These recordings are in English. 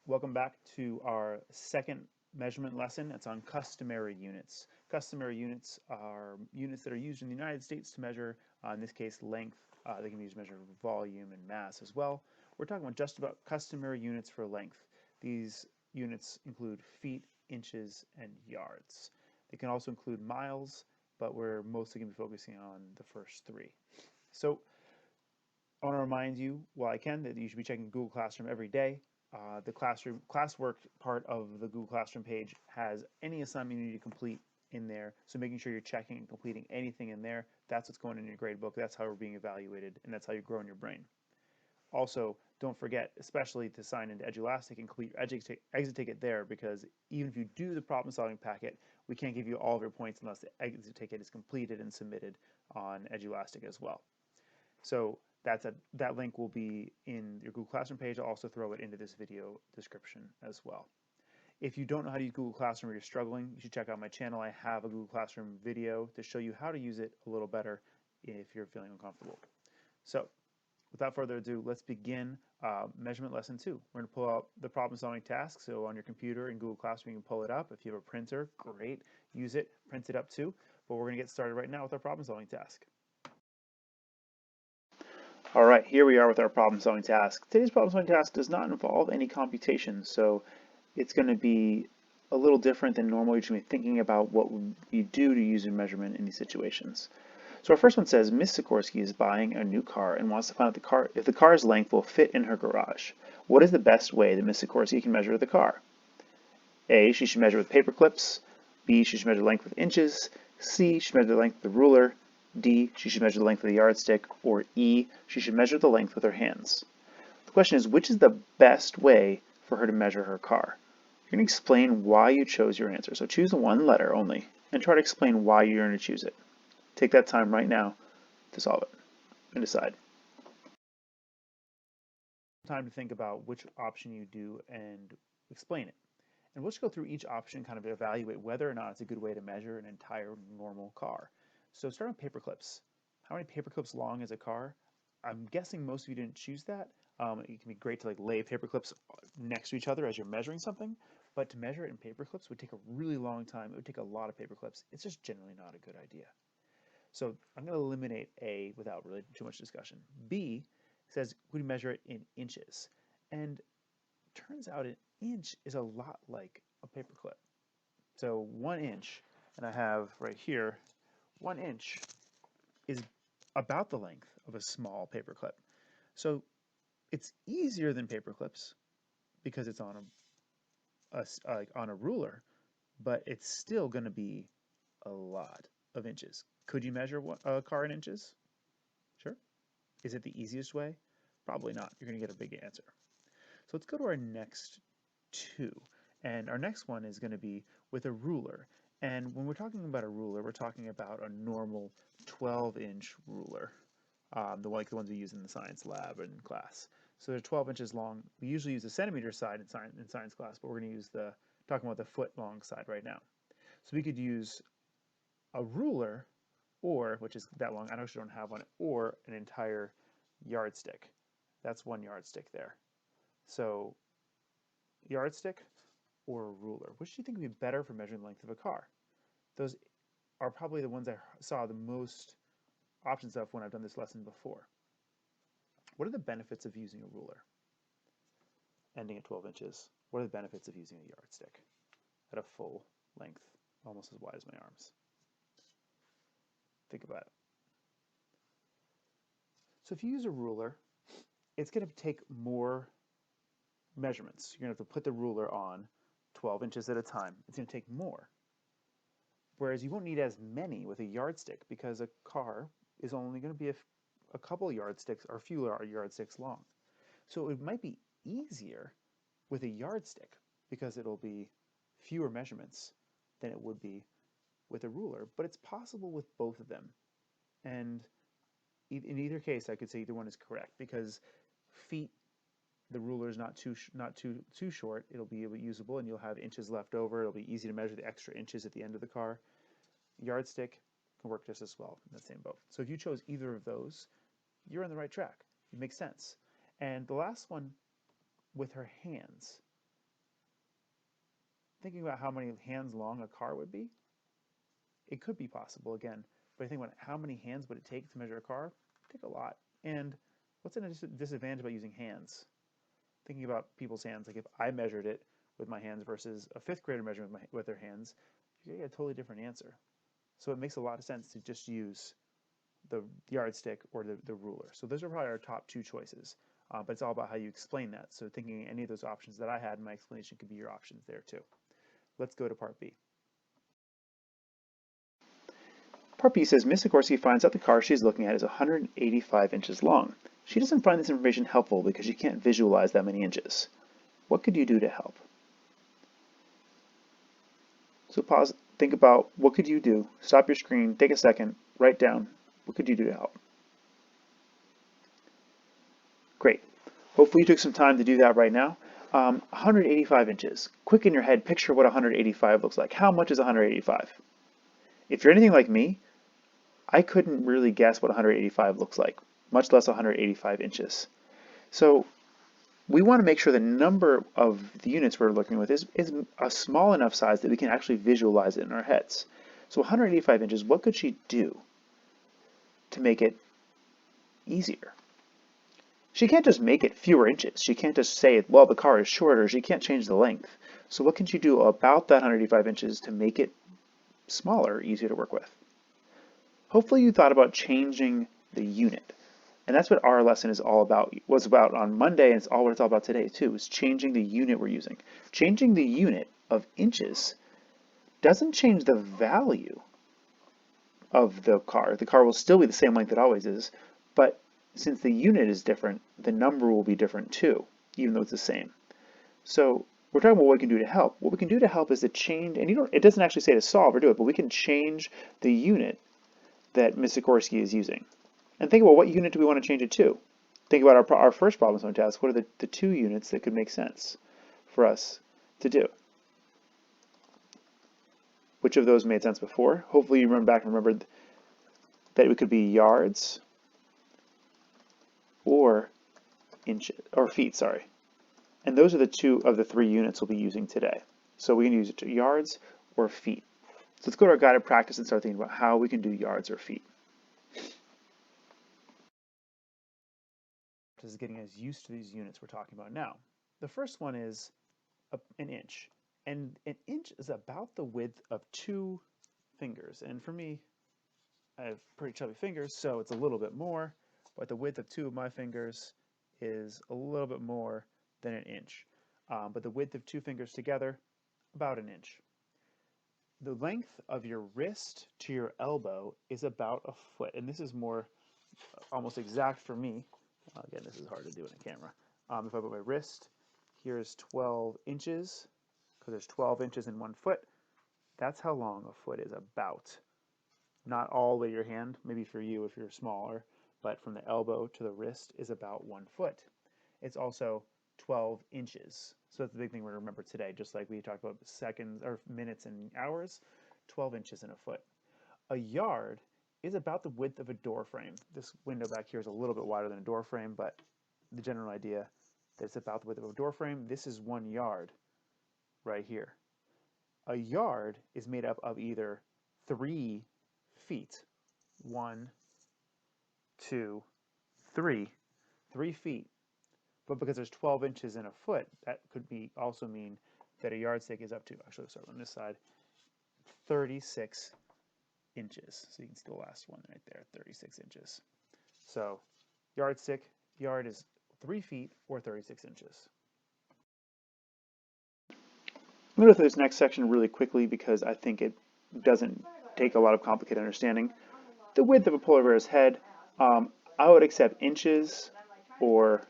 Welcome back to our second measurement lesson. It's on customary units. Customary units are units that are used in the United States to measure, in this case, length. They can be used to measure volume and mass as well. We're talking about just about customary units for length. These units include feet, inches, and yards. They can also include miles, but we're mostly going to be focusing on the first three. So I want to remind you, while I can, that you should be checking Google Classroom every day. The classwork part of the Google Classroom page has any assignment you need to complete in there. So making sure you're checking and completing anything in there, that's what's going in your grade book. That's how we're being evaluated, and that's how you're growing your brain. Also, don't forget, especially to sign into Edulastic and complete your exit ticket there, because even if you do the problem solving packet, we can't give you all of your points unless the exit ticket is completed and submitted on Edulastic as well. So that link will be in your Google Classroom page. I'll also throw it into this video description as well. If you don't know how to use Google Classroom or you're struggling, you should check out my channel. I have a Google Classroom video to show you how to use it a little better if you're feeling uncomfortable. So without further ado, let's begin measurement lesson 2. We're going to pull out the problem solving task. So on your computer in Google Classroom, you can pull it up. If you have a printer, great, use it, print it up too. But we're going to get started right now with our problem solving task. All right, here we are with our problem-solving task. Today's problem-solving task does not involve any computation, so it's going to be a little different than normal. You're just going to be thinking about what you do to use your measurement in these situations. So our first one says, Miss Sikorsky is buying a new car and wants to find out if the car's length will fit in her garage. What is the best way that Miss Sikorsky can measure the car? A, she should measure with paper clips. B, she should measure length with inches. C, she should measure the length with the ruler. D, she should measure the length with the yardstick, or E, she should measure the length with her hands. The question is, which is the best way for her to measure her car? You're going to explain why you chose your answer. So choose one letter only, and try to explain why you're going to choose it. Take that time right now to solve it and decide. Time to think about which option you do and explain it. And we'll just go through each option, kind of evaluate whether or not it's a good way to measure an entire normal car. So start with paper clips. How many paper clips long is a car? I'm guessing most of you didn't choose that. It can be great to lay paper clips next to each other as you're measuring something, but to measure it in paper clips would take a really long time. It would take a lot of paper clips. It's just generally not a good idea. So I'm going to eliminate A without really too much discussion. B says we measure it in inches. And turns out an inch is a lot like a paper clip. So 1 inch, and I have right here, 1 inch is about the length of a small paper clip. So it's easier than paper clips because it's on a ruler, but it's still going to be a lot of inches. Could you measure a car in inches? Sure. Is it the easiest way? Probably not. You're going to get a big answer. So let's go to our next two. And our next one is going to be with a ruler. And when we're talking about a ruler, we're talking about a normal 12-inch ruler, like the ones we use in the science lab and class. So they're 12 inches long. We usually use the centimeter side in science class, but we're going to use talking about the foot-long side right now. So we could use a ruler, or, which is that long, I actually don't have one, or an entire yardstick. That's 1 yardstick there. So yardstick or a ruler, which do you think would be better for measuring the length of a car? Those are probably the ones I saw the most options of when I've done this lesson before. What are the benefits of using a ruler ending at 12 inches? What are the benefits of using a yardstick at a full length, almost as wide as my arms? Think about it. So if you use a ruler, it's going to take more measurements. You're going to have to put the ruler on 12 inches at a time. It's going to take more. Whereas you won't need as many with a yardstick because a car is only going to be a couple yardsticks or fewer yardsticks long. So it might be easier with a yardstick because it'll be fewer measurements than it would be with a ruler, but it's possible with both of them. And in either case, I could say either one is correct because feet, the ruler is not too short. It'll be usable, and you'll have inches left over. It'll be easy to measure the extra inches at the end of the car. Yardstick can work just as well in the same boat. So if you chose either of those, you're on the right track. It makes sense. And the last one, with her hands. thinking about how many hands long a car would be, it could be possible again. But I think about how many hands would it take to measure a car? It'd take a lot. And what's a disadvantage about using hands? Thinking about people's hands, like if I measured it with my hands versus a fifth grader measuring with their hands, you're gonna get a totally different answer. So it makes a lot of sense to just use the yardstick or the ruler. So those are probably our top two choices, but it's all about how you explain that. So thinking any of those options that I had in my explanation could be your options there too. Let's go to part B. Part B says, Miss Sikorsky finds out the car she's looking at is 185 inches long. She doesn't find this information helpful because she can't visualize that many inches. What could you do to help? So pause, think about what could you do? Stop your screen, take a second, write down, what could you do to help? Great. Hopefully you took some time to do that right now. 185 inches. Quick in your head, picture what 185 looks like. How much is 185? If you're anything like me, I couldn't really guess what 185 looks like, much less 185 inches. So we want to make sure the number of the units we're looking with is a small enough size that we can actually visualize it in our heads. So 185 inches, what could she do to make it easier? She can't just make it fewer inches. She can't just say, well, the car is shorter. She can't change the length. So what can she do about that 185 inches to make it smaller, easier to work with? Hopefully you thought about changing the unit. And that's what our lesson is all about, was about on Monday, and it's all what it's all about today too, is changing the unit we're using. Changing the unit of inches doesn't change the value of the car. The car will still be the same length it always is, but since the unit is different, the number will be different too, even though it's the same. So we're talking about what we can do to help. What we can do to help is to change, and it doesn't actually say to solve or do it, but we can change the unit that Ms. Sikorsky is using. And think about what unit do we want to change it to? Think about our first problem solving task. What are the two units that could make sense for us to do? Which of those made sense before? Hopefully you remembered that it could be yards or inches, or feet, sorry. And those are the two of the three units we'll be using today. So we can use it to yards or feet. So let's go to our guided practice and start thinking about how we can do yards or feet. This is getting us used to these units we're talking about now. The first one is an inch. And an inch is about the width of 2 fingers. And for me, I have pretty chubby fingers, so it's a little bit more. But the width of 2 of my fingers is a little bit more than an inch. But the width of 2 fingers together, about an inch. The length of your wrist to your elbow is about a foot. And this is more almost exact for me. Again, this is hard to do in a camera. If I put my wrist, here's 12 inches, because there's 12 inches in 1 foot. That's how long a foot is, about. Not all the way to your hand, maybe for you if you're smaller, but from the elbow to the wrist is about 1 foot. It's also 12 inches. So that's the big thing we're going to remember today, just like we talked about seconds or minutes and hours, 12 inches in a foot. A yard is about the width of a door frame. This window back here is a little bit wider than a door frame, but the general idea that it's about the width of a door frame. This is 1 yard right here. A yard is made up of either 3 feet, 1, 2, 3, 3 feet. But because there's 12 inches in a foot, that could also mean that a yardstick is up to, actually let's start on this side, 36 inches. So you can see the last one right there, 36 inches. So yardstick, yard is 3 feet or 36 inches. I'm going to go through this next section really quickly because I think it doesn't take a lot of complicated understanding. The width of a polar bear's head, I would accept inches or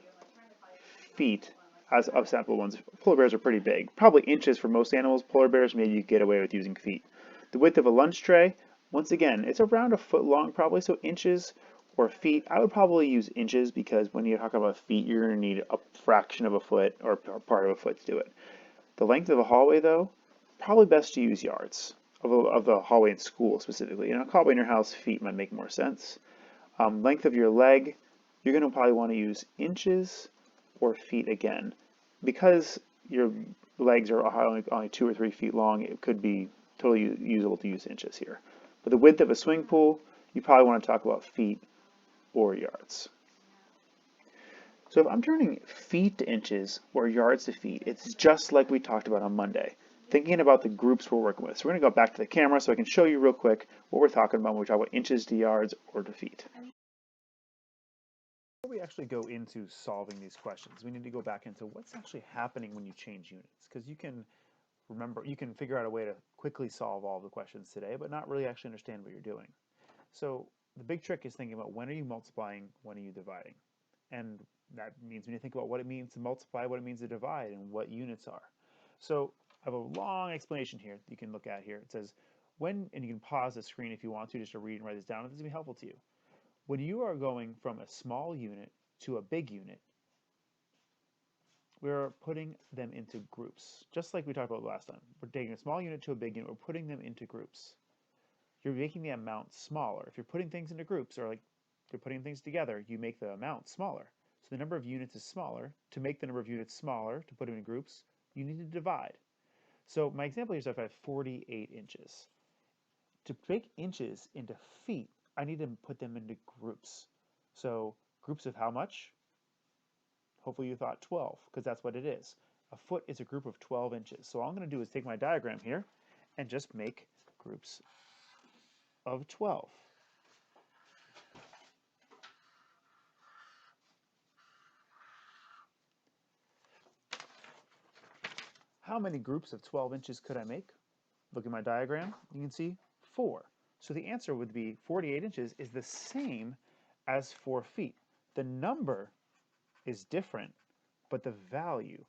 feet as of sample ones. Polar bears are pretty big, probably inches for most animals. Polar bears, maybe you get away with using feet. The width of a lunch tray, once again, it's around a foot long probably, so inches or feet. I would probably use inches because when you're talking about feet, you're going to need a fraction of a foot or part of a foot to do it. The length of a hallway, though, probably best to use yards of the hallway in school specifically. In a hallway in your house, feet might make more sense. Length of your leg, you're going to probably want to use inches or feet again. Because your legs are only 2 or 3 feet long, it could be totally usable to use inches here. But the width of a swimming pool, you probably want to talk about feet or yards. So if I'm turning feet to inches or yards to feet, it's just like we talked about on Monday, thinking about the groups we're working with. So we're going to go back to the camera so I can show you real quick what we're talking about when we talk about inches to yards or to feet. Before we actually go into solving these questions, we need to go back into what's actually happening when you change units, because you can figure out a way to quickly solve all the questions today, but not really actually understand what you're doing. So the big trick is thinking about when are you multiplying, when are you dividing? And that means when you think about what it means to multiply, what it means to divide, and what units are. So I have a long explanation here that you can look at here. It says when, and you can pause the screen if you want to, just to read and write this down, if this is going to be helpful to you. When you are going from a small unit to a big unit, we're putting them into groups, just like we talked about last time. We're taking a small unit to a big unit, we're putting them into groups. You're making the amount smaller. If you're putting things into groups, or like you're putting things together, you make the amount smaller. So the number of units is smaller. To make the number of units smaller, to put them in groups, you need to divide. So my example here is if I have 48 inches. To make inches into feet, I need to put them into groups. So groups of how much? Hopefully you thought 12, because that's what it is. A foot is a group of 12 inches. So all I'm going to do is take my diagram here and just make groups of 12. How many groups of 12 inches could I make? Look at my diagram, you can see 4. So the answer would be 48 inches is the same as 4 feet. The number is different, but the value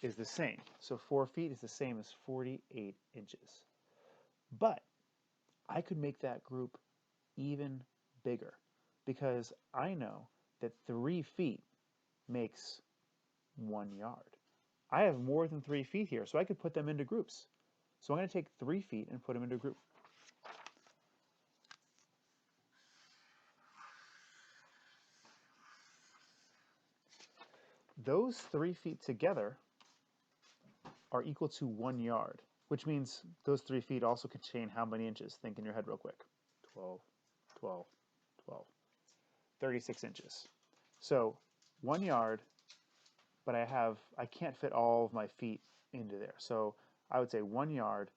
is the same. So 4 feet is the same as 48 inches. But I could make that group even bigger because I know that 3 feet makes 1 yard. I have more than 3 feet here, so I could put them into groups. So I'm going to take 3 feet and put them into a group. Those 3 feet together are equal to 1 yard, which means those 3 feet also contain how many inches? Think in your head real quick. 12, 12, 12. 36 inches. So 1 yard, but I can't fit all of my feet into there. So I would say 1 yard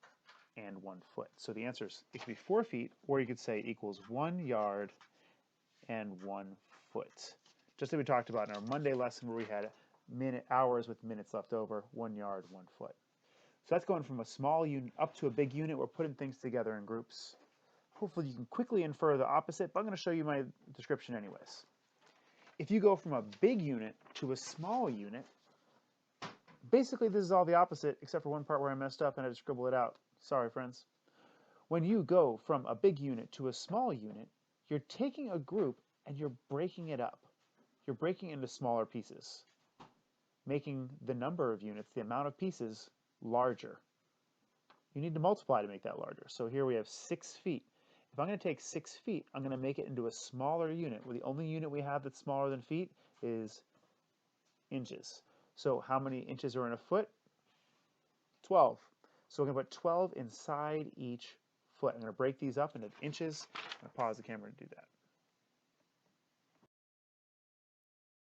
and 1 foot. So the answer is, it could be 4 feet, or you could say equals 1 yard and 1 foot. Just like we talked about in our Monday lesson where we had hours with minutes left over, 1 yard, 1 foot. So that's going from a small unit up to a big unit. We're putting things together in groups. Hopefully you can quickly infer the opposite, but I'm going to show you my description anyways. If you go from a big unit to a small unit, basically this is all the opposite except for one part where I messed up and I had to scribble it out. Sorry, friends. When you go from a big unit to a small unit, you're taking a group and you're breaking it up. You're breaking it into smaller pieces, making the number of units, the amount of pieces, larger. You need to multiply to make that larger. So here we have 6 feet. If I'm going to take 6 feet, I'm going to make it into a smaller unit, where the only unit we have that's smaller than feet is inches. So how many inches are in a foot? 12. So we're going to put 12 inside each foot. I'm going to break these up into inches. I'm going to pause the camera to do that.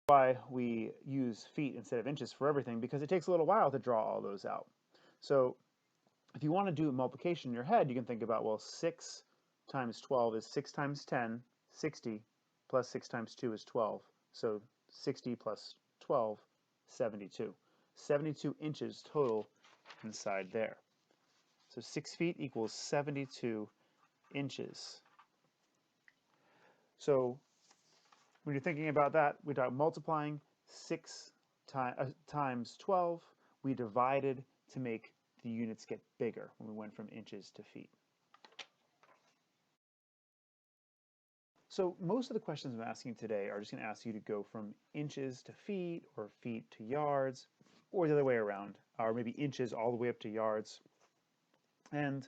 Why we use feet instead of inches for everything, because it takes a little while to draw all those out. So if you want to do multiplication in your head, you can think about, well, 6 times 12 is 6 times 10, 60, plus 6 times 2 is 12. So 60 plus 12, 72. 72 inches total inside there. So 6 feet equals 72 inches. So when you're thinking about that, we talk multiplying 6 times 12. We divided to make the units get bigger when we went from inches to feet. So most of the questions I'm asking today are just going to ask you to go from inches to feet, or feet to yards, or the other way around, or maybe inches all the way up to yards. And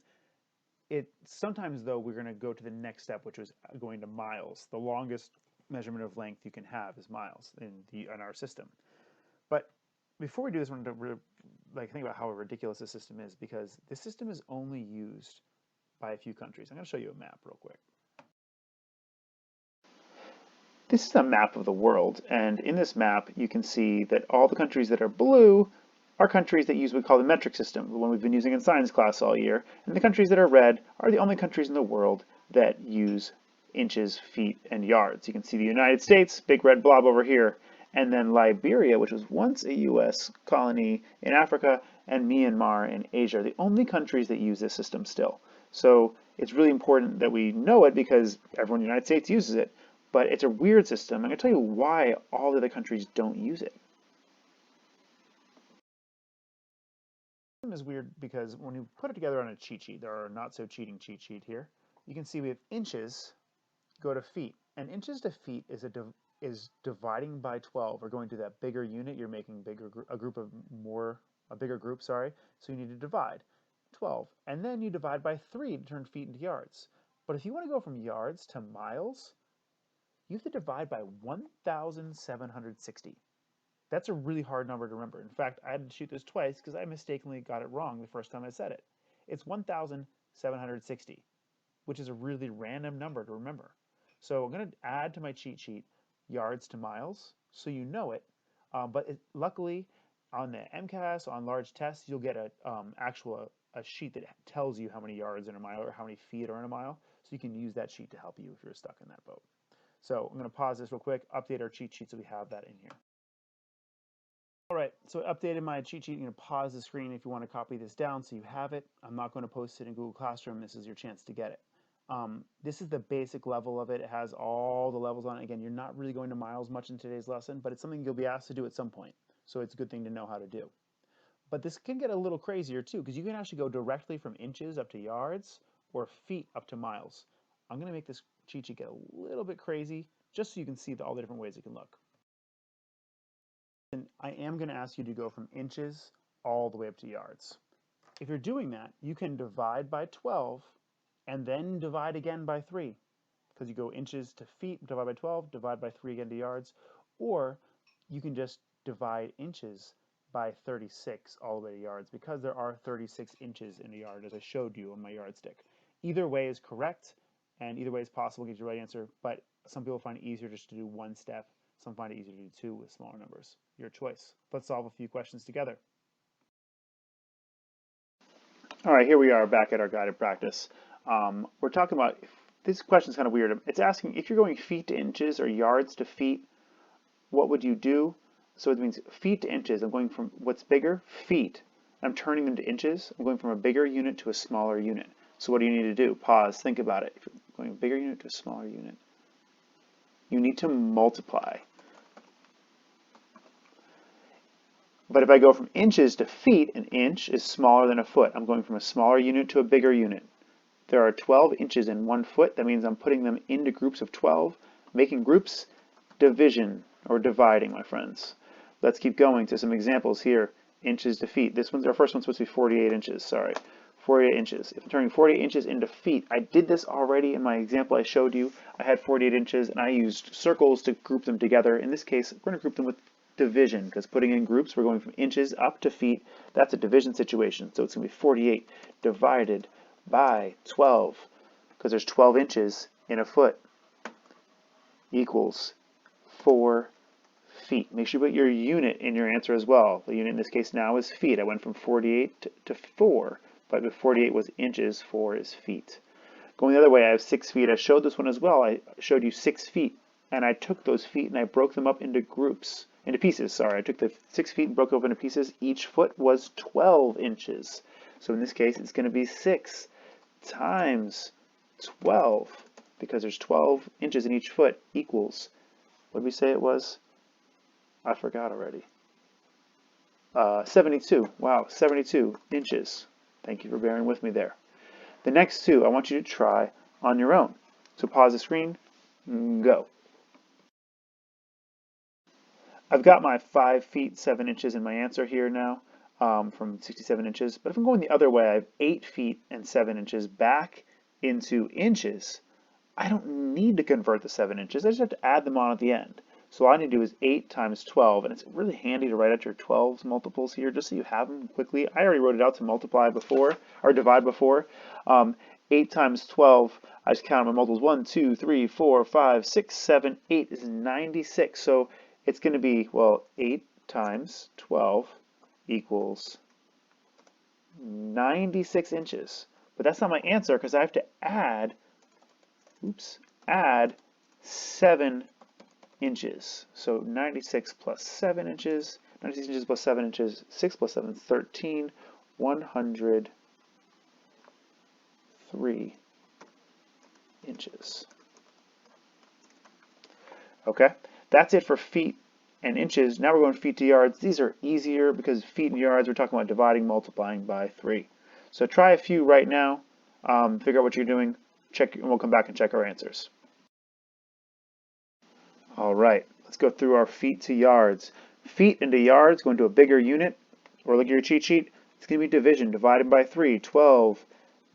sometimes, though, we're going to go to the next step, which is going to miles. The longest measurement of length you can have is miles in our system. But before we do this, we're going to like think about how ridiculous this system is, because this system is only used by a few countries. I'm going to show you a map real quick. This is a map of the world, and in this map you can see that all the countries that are blue are countries that use what we call the metric system, the one we've been using in science class all year, and the countries that are red are the only countries in the world that use inches, feet, and yards. You can see the United States, big red blob over here, and then Liberia, which was once a U.S. colony in Africa, and Myanmar in Asia, are the only countries that use this system still. So it's really important that we know it because everyone in the United States uses it. But it's a weird system. I'm going to tell you why all the other countries don't use it. The system is weird because when you put it together on a cheat sheet, there are not so cheating cheat sheet here. You can see we have inches go to feet, and inches to feet is dividing by 12 or going to that bigger unit. You're making a bigger group, sorry. So you need to divide 12, and then you divide by 3 to turn feet into yards. But if you want to go from yards to miles, you have to divide by 1,760. That's a really hard number to remember. In fact, I had to shoot this twice because I mistakenly got it wrong the first time I said it. It's 1,760, which is a really random number to remember. So I'm going to add to my cheat sheet yards to miles, so you know it. Luckily, on the MCAS, on large tests, you'll get a sheet that tells you how many yards in a mile or how many feet are in a mile. So you can use that sheet to help you if you're stuck in that boat. So I'm going to pause this real quick, update our cheat sheet so we have that in here. All right, so I updated my cheat sheet. You're going to pause the screen if you want to copy this down so you have it. I'm not going to post it in Google Classroom. This is your chance to get it. This is the basic level of it. It has all the levels on it. Again, you're not really going to miles much in today's lesson, but it's something you'll be asked to do at some point. So it's a good thing to know how to do. But this can get a little crazier too, because you can actually go directly from inches up to yards or feet up to miles. I'm going to make this cheat sheet get a little bit crazy just so you can see all the different ways it can look. And I am going to ask you to go from inches all the way up to yards. If you're doing that, you can divide by 12 and then divide again by 3, because you go inches to feet, divide by 12, divide by 3 again to yards, or you can just divide inches by 36 all the way to yards, because there are 36 inches in a yard, as I showed you on my yardstick. Either way is correct, and either way is possible to get the right answer, but some people find it easier just to do one step. Some find it easier to do 2 with smaller numbers. Your choice. Let's solve a few questions together. All right, here we are back at our guided practice. We're talking about, this question is kind of weird. It's asking if you're going feet to inches or yards to feet, what would you do? So it means feet to inches. I'm going from what's bigger, feet. I'm turning them to inches. I'm going from a bigger unit to a smaller unit. So what do you need to do? Pause, think about it. If you're going from a bigger unit to a smaller unit, you need to multiply. But if I go from inches to feet, an inch is smaller than a foot. I'm going from a smaller unit to a bigger unit. There are 12 inches in 1 foot. That means I'm putting them into groups of 12, making groups, division, or dividing, my friends. Let's keep going to some examples here. Inches to feet. Our first one's supposed to be 48 inches, sorry. 48 inches. If I'm turning 48 inches into feet, I did this already in my example I showed you. I had 48 inches, and I used circles to group them together. In this case, we're going to group them with division, because putting in groups, we're going from inches up to feet. That's a division situation. So it's going to be 48 divided by 12, because there's 12 inches in a foot, equals 4 feet. Make sure you put your unit in your answer as well. The unit in this case now is feet. I went from 48 to 4, but if 48 was inches, 4 is feet. Going the other way, I have 6 feet. I showed this one as well. I showed you 6 feet, and I took those feet and I broke them up into pieces, sorry. I took the 6 feet and broke it up into pieces. Each foot was 12 inches. So in this case, it's going to be 6 times 12, because there's 12 inches in each foot, equals, what did we say it was? I forgot already. 72. Wow, 72 inches. Thank you for bearing with me there. The next two, I want you to try on your own. So pause the screen, go. I've got my 5 feet 7 inches in my answer here now, from 67 inches. But if I'm going the other way, I have 8 feet and 7 inches back into inches. I don't need to convert the 7 inches. I just have to add them on at the end. So all I need to do is 8 times 12, and it's really handy to write out your 12's multiples here just so you have them quickly. I already wrote it out to multiply before, or divide before. 8 times 12, I just counted my multiples. 1, 2, 3, 4, 5, 6, 7, 8 is 96. So it's going to be, well, 8 times 12 equals 96 inches. But that's not my answer because I have to add, add 7 inches. So 96 plus 7 inches, 96 inches plus 7 inches, 6 plus 7 is 13, 103 inches. Okay, that's it for feet and inches. Now we're going feet to yards. These are easier because feet and yards, we're talking about dividing, multiplying by 3. So try a few right now, figure out what you're doing, check, and we'll come back and check our answers. All right, let's go through our feet to yards. Feet into yards, go into a bigger unit, or look at your cheat sheet. It's going to be division, divided by 3, 12.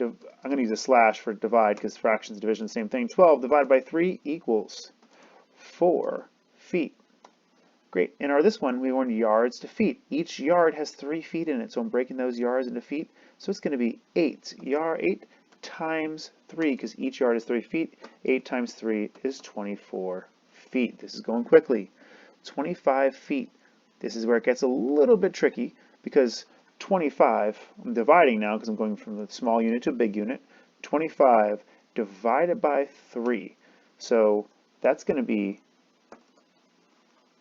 I'm going to use a slash for divide because fractions, division, same thing. 12 divided by 3 equals 4 feet. Great. In this one, we want yards to feet. Each yard has 3 feet in it, so I'm breaking those yards into feet. So it's going to be 8 times 3, because each yard is 3 feet. 8 times 3 is 24 feet. This is going quickly. 25 feet. This is where it gets a little bit tricky, because 25, I'm dividing now because I'm going from the small unit to a big unit. 25 divided by 3. So that's going to be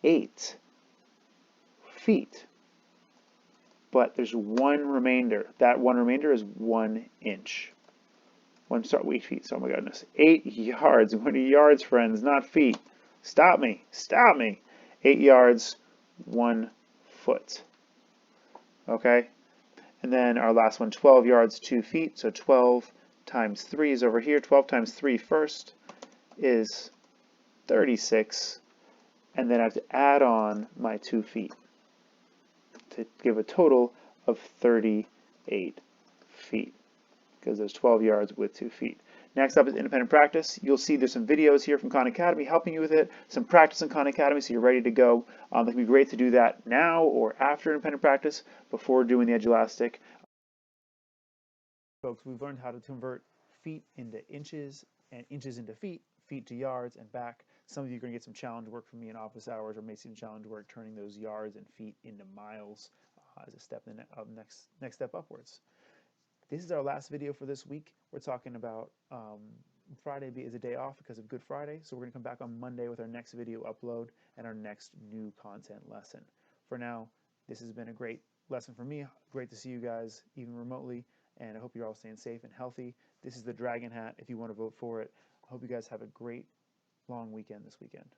8 feet. But there's one remainder. That one remainder is 1 inch. 8 feet, so oh my goodness. 8 yards. What are yards, friends, not feet? Stop me. Stop me. 8 yards, 1 foot. Okay? And then our last one, 12 yards, 2 feet. So 12 times 3 is over here. 12 times 3 first is 36. And then I have to add on my 2 feet to give a total of 38 feet, because there's 12 yards with 2 feet. Next up is independent practice. You'll see there's some videos here from Khan Academy helping you with it, some practice in Khan Academy so you're ready to go. It can be great to do that now or after independent practice before doing the edulastic. Folks, we've learned how to convert feet into inches and inches into feet, feet to yards and back. Some of you are going to get some challenge work from me in office hours, or may see some challenge work turning those yards and feet into miles as a step in next step upwards. This is our last video for this week. We're talking about Friday is a day off because of Good Friday, so we're going to come back on Monday with our next video upload and our next new content lesson. For now, this has been a great lesson for me. Great to see you guys, even remotely, and I hope you're all staying safe and healthy. This is the Dragon Hat if you want to vote for it. I hope you guys have a great long weekend this weekend.